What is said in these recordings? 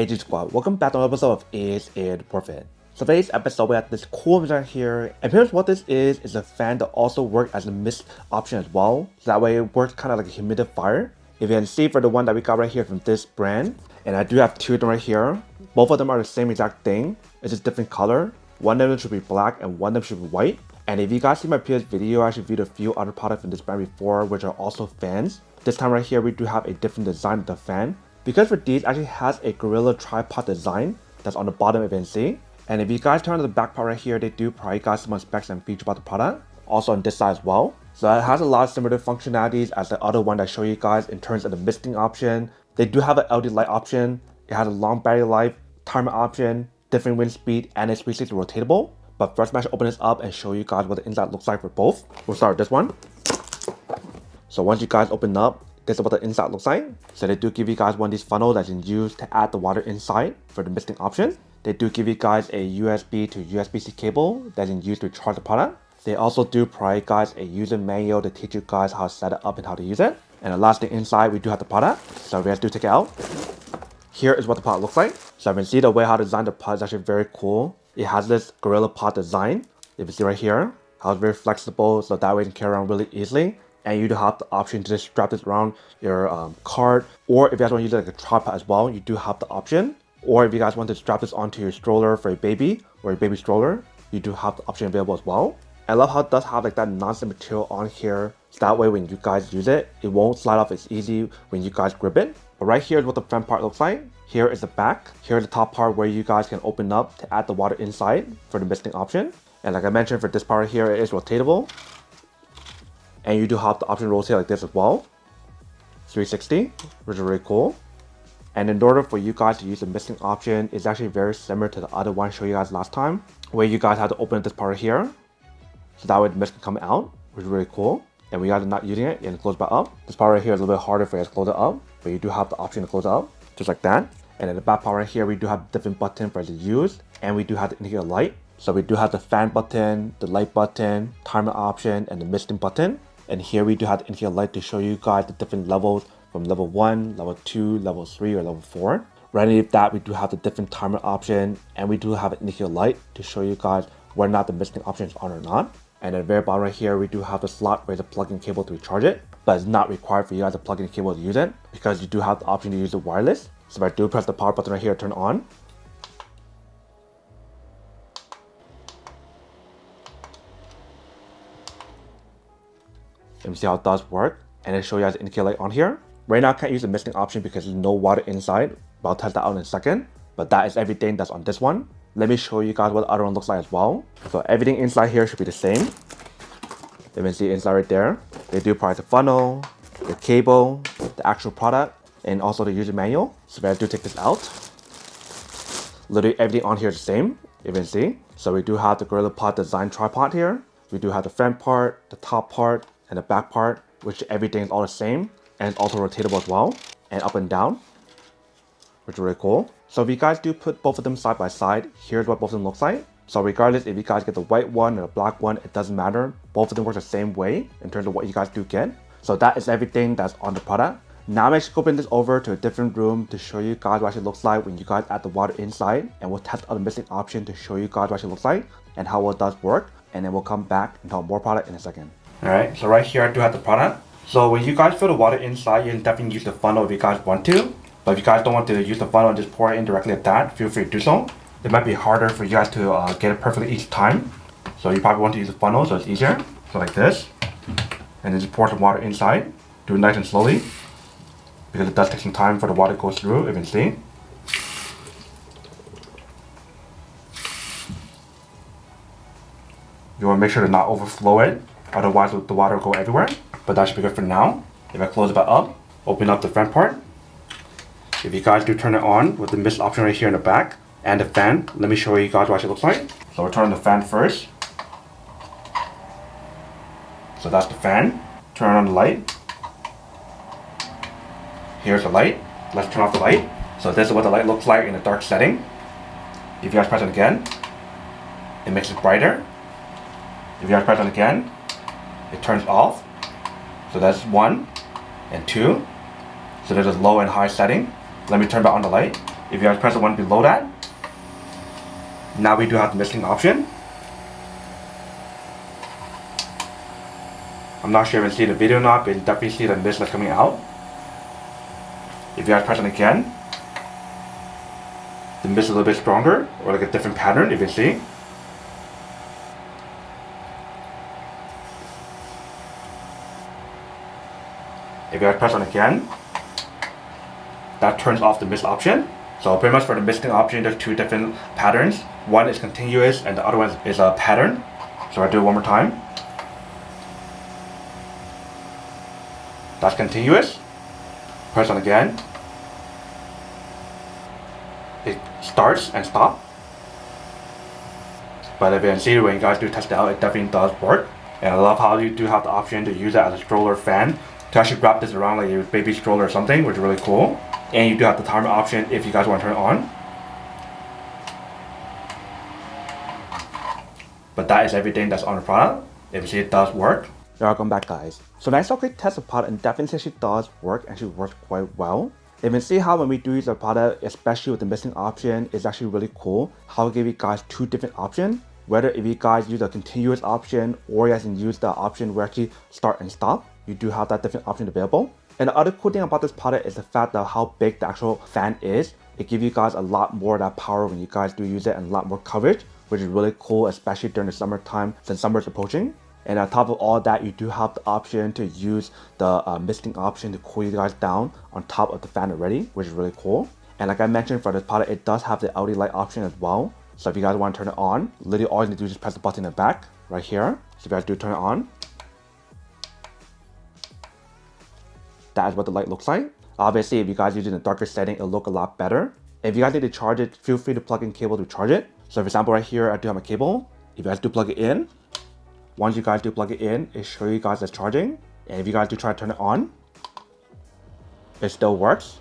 Hey G Squad, welcome back to another episode of Is It Worth It? So today's episode we have this cool design here, and here's what this is a fan that also works as a mist option as well, so that way it works kind of like a humidifier. If you can see for the one that we got right here from this brand, and I do have two of them right here, both of them are the same exact thing, it's just different color. One of them should be black and one of them should be white. And if you guys see my previous video, I actually reviewed a few other products from this brand before, which are also fans. This time right here, we do have a different design of the fan. Because for these, actually has a gorilla tripod design that's on the bottom if you can see. And if you guys turn on the back part right here, they do provide you guys some specs and features about the product. Also on this side as well. So it has a lot of similar functionalities as the other one that I show you guys in terms of the misting option. They do have an LED light option. It has a long battery life, timer option, different wind speed, and it's 360 rotatable. But first, I'm going to open this up and show you guys what the inside looks like for both. We'll start with this one. So once you guys open up, this is what the inside looks like. So they do give you guys one of these funnels that you can use to add the water inside for the misting option. They do give you guys a USB to USB-C cable that you can use to charge the product. They also do provide you guys a user manual to teach you guys how to set it up and how to use it. And the last thing inside, we do have the product. So we have to take it out. Here is what the product looks like. So you can see the way how to design the product is actually very cool. It has this gorilla pod design. If you see right here, how it's very flexible, so that way you can carry around really easily. And you do have the option to just strap this around your cart, or if you guys want to use it like a tripod as well, you do have the option. Or if you guys want to strap this onto your stroller for a baby or a baby stroller, you do have the option available as well. I love how it does have like that non-slip material on here, so that way when you guys use it, it won't slide off as easy when you guys grip it. But right here is what the front part looks like. Here is the back. Here is the top part where you guys can open up to add the water inside for the misting option. And like I mentioned, for this part here, it is rotatable. And you do have the option to rotate like this as well. 360, which is really cool. And in order for you guys to use the misting option, it's actually very similar to the other one I showed you guys last time, where you guys have to open this part here. So that way the mist can come out, which is really cool. And when you guys are not using it, you can close it back up. This part right here is a little bit harder for you guys to close it up, but you do have the option to close it up, just like that. And in the back part right here, we do have different buttons for us to use, and we do have the indicator light. So we do have the fan button, the light button, timer option, and the misting button. And here we do have the indicator light to show you guys the different levels from level 1, level 2, level 3, or level 4. Right underneath that, we do have the different timer option, and we do have an indicator light to show you guys whether or not the misting option is on or not. And at the very bottom right here, we do have the slot where the plug-in cable to recharge it, but it's not required for you guys to plug in cable to use it because you do have the option to use it wireless. So if I do press the power button right here, turn on. Let me see how it does work, and it shows you guys the indicator light on here. Right now I can't use the misting option because there's no water inside, but I'll test that out in a second. But that is everything that's on this one. Let me show you guys what the other one looks like as well. So everything inside here should be the same. You can see inside right there. They do provide the funnel, the cable, the actual product, and also the user manual. So if I do take this out, literally everything on here is the same. You can see. So we do have the gorilla pod design tripod here. We do have the front part, the top part, and the back part, which everything is all the same, and it's also rotatable as well, and up and down, which is really cool. So if you guys do put both of them side by side, here's what both of them looks like. So regardless if you guys get the white one or the black one, it doesn't matter. Both of them work the same way in terms of what you guys do get. So that is everything that's on the product. Now I'm actually going this over to a different room to show you guys what it actually looks like when you guys add the water inside, and we'll test out the misting option to show you guys what it actually looks like and how it does work, and then we'll come back and talk more product in a second. Alright, so right here I do have the product. So when you guys fill the water inside, you can definitely use the funnel if you guys want to. But if you guys don't want to use the funnel and just pour it in directly at that, feel free to do so. It might be harder for you guys to get it perfectly each time. So you probably want to use the funnel so it's easier. So like this. And then just pour some water inside. Do it nice and slowly, because it does take some time for the water to go through, if you can see. You want to make sure to not overflow it, otherwise the water will go everywhere. But that should be good for now. If I close it back up, open up the front part. If you guys do turn it on with the mist option right here in the back and the fan, let me show you guys what it looks like. So we'll turn on the fan first. So that's the fan. Turn on the light. Here's the light. Let's turn off the light. So this is what the light looks like in a dark setting. If you guys press it again, it makes it brighter. If you guys press it again, it turns off. So that's 1 and 2. So there's a low and high setting. Let me turn back on the light. If you guys press the one below that, now we do have the misting option. I'm not sure if you see the video or not, but you definitely see the mist that's coming out. If you guys press it again, the mist is a little bit stronger, or like a different pattern, if you see. If you guys press on again, that turns off the mist option. So pretty much for the misting option, there's two different patterns. One is continuous and the other one is a pattern. So I'll do it one more time. That's continuous. Press on again. It starts and stops. But if you can see when you guys do test it out, it definitely does work. And I love how you do have the option to use it as a stroller fan to actually wrap this around like your baby stroller or something, which is really cool. And you do have the timer option if you guys want to turn it on. But that is everything that's on the product. If you see, it does work. Welcome back, guys. So nice quick test the product, and definitely she does work, and she works quite well. If you can see how when we do use the product, especially with the missing option, it's actually really cool how we give you guys two different options. Whether if you guys use a continuous option or you guys can use the option where actually start and stop, you do have that different option available. And the other cool thing about this product is the fact that how big the actual fan is. It gives you guys a lot more of that power when you guys do use it, and a lot more coverage, which is really cool, especially during the summertime since summer is approaching. And on top of all that, you do have the option to use the misting option to cool you guys down on top of the fan already, which is really cool. And like I mentioned, for this product, it does have the LED light option as well. So if you guys want to turn it on, literally all you need to do is just press the button in the back right here. So if you guys do turn it on, that is what the light looks like. Obviously, if you guys use it in a darker setting, it'll look a lot better. If you guys need to charge it, feel free to plug in cable to charge it. So for example, right here, I do have a cable. If you guys do plug it in, once you guys do plug it in, it shows you guys it's charging. And if you guys do try to turn it on, it still works.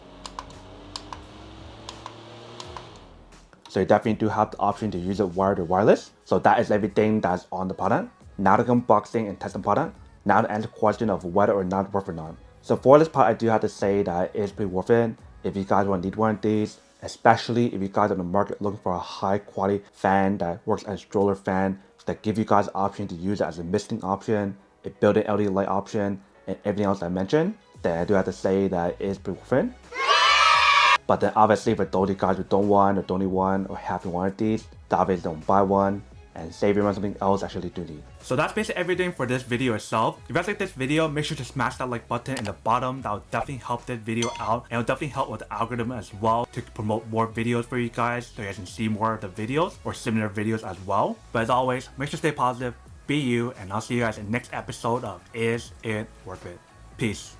So you definitely do have the option to use it wired or wireless. So that is everything that's on the product. Now to unboxing and test the product. Now to answer the question of whether or not worth or not. So for this part, I do have to say that it is pretty worth it. If you guys want to need one of these, especially if you guys are in the market looking for a high quality fan that works as a stroller fan, that give you guys the option to use it as a misting option, a built-in LED light option, and everything else I mentioned, then I do have to say that it is pretty worth it. But then obviously for those of you guys who don't want or don't need one or haven't one of these, then obviously don't buy one and save your money on something else actually do need. So that's basically everything for this video itself. If you guys like this video, make sure to smash that like button in the bottom. That will definitely help this video out, and it will definitely help with the algorithm as well to promote more videos for you guys so you guys can see more of the videos or similar videos as well. But as always, make sure to stay positive, be you, and I'll see you guys in the next episode of Is It Worth It? Peace.